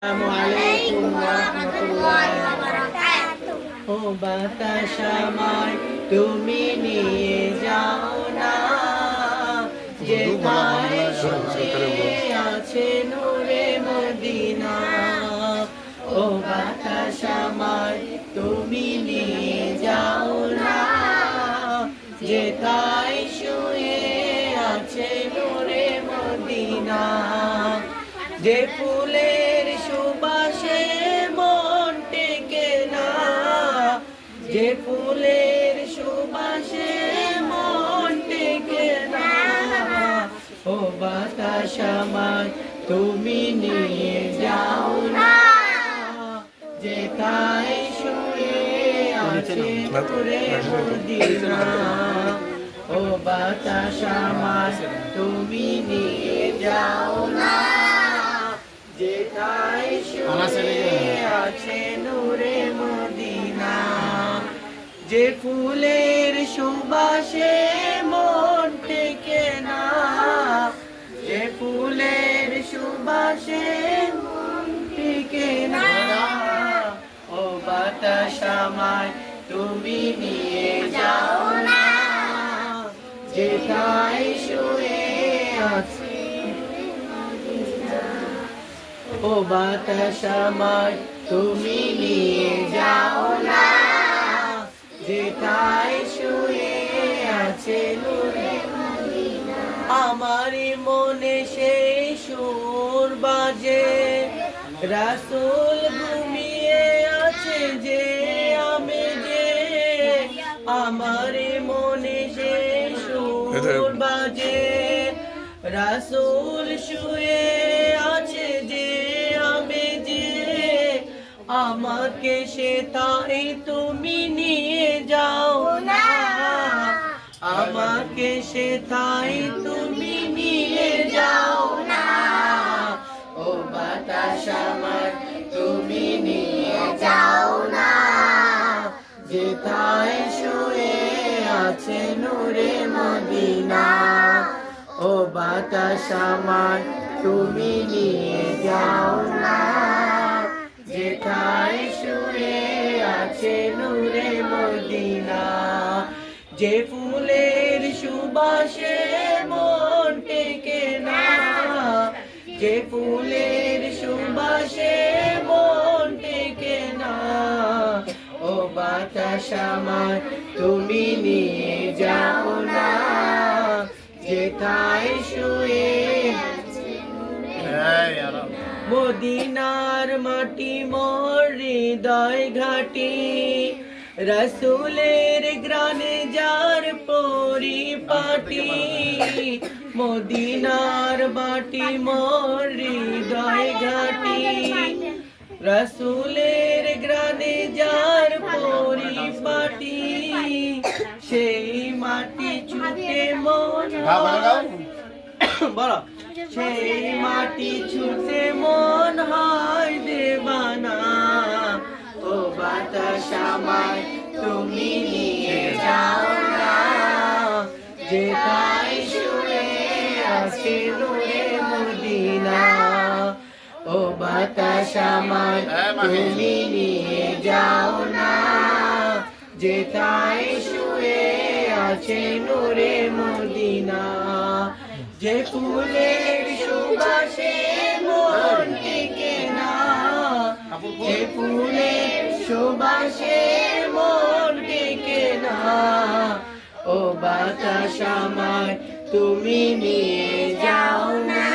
আসসালামু আলাইকুম রাহমাতুল্লাহি ওয়া বারাকাতুহু। ও বাতাস আমায় তুমি নিয়ে যাও না, যেথায় শুয়ে আছে নূরে মদিনা। ও বাতাস আমায় তুমি নিয়ে যাও না, যেথায় শুয়ে আছে নূরে মদিনা। যে ফুলের সুবাসে মন টেকে না, যে ফুলের সুবাসে মন টেকে না। ও বাতাস আমায় তুমি নিয়ে যাও না, যেথায় শুয়ে আছে নূরে মদিনা। ও বাতাস আমায় তুমি নিয়ে যাও না, যেথায় শুয়ে আছে নূরে মদিনা। যে ফুলের সুবাসে মন টেকে না, যে ফুলের সুবাসে মন টেকে না। ও বাতাস আমায় তুমি নিয়ে যাও না, যেথায় শুয়ে আছে। ও বাতাস আমায় তুমি নিয়ে যাও না, যেথায় শুয়ে আছে নূরে মদিনা। আমার মনে সেই সুর বাজে, রাসূল ঘুমিয়ে আছে যে আমি যে। আমার মনে সেই সুর বাজে, রাসূল শুয়ে আছে যে আমি যে। আমাকে সেথায় তুমি নিয়ে যাও না, আমাকে সেথায় তুমি নিয়ে যাও না। ও বাতাস আমায় তুমি নিয়ে যাও না, যেথায় শুয়ে আছে নূরে মদিনা। ও বাতাস আমায় তুমি নিয়ে যাও না, যেথায় শুয়ে আছে নূরে মদিনা। যে ফুলের সুবাসে মন টেকে না, যে ফুলের সুবাসে মন টেকে না। ও বাতাস আমায় তুমি নিয়ে যাও না, যেথায় শুয়ে মদিনার মাটি মোর হৃদয় ঘাটি। রাসূলের গ্রানে যার পরিপাটি, মদিনার মাটি মোর হৃদয় ঘাটি। রাসূলের গ্রানে যার পরিপাটি, সেই মাটি ছুটে মন বলো, সেই মাটি ছুটে মন হয় দেবানা। ও বাতাস আমায় তুমি নিয়ে যাও না, যেথায় শুয়ে আছে নূরে মদিনা। ও বাতাস আমায় তুমি নিয়ে যাও না, যেথায় শুয়ে আছে নূরে মদিনা। যে ফুলের সুবাসে মন টেকে না, যে ফুলের সুবাসে মন টেকে না। ও বাতাস আমায় তুমি নিয়ে যাও না,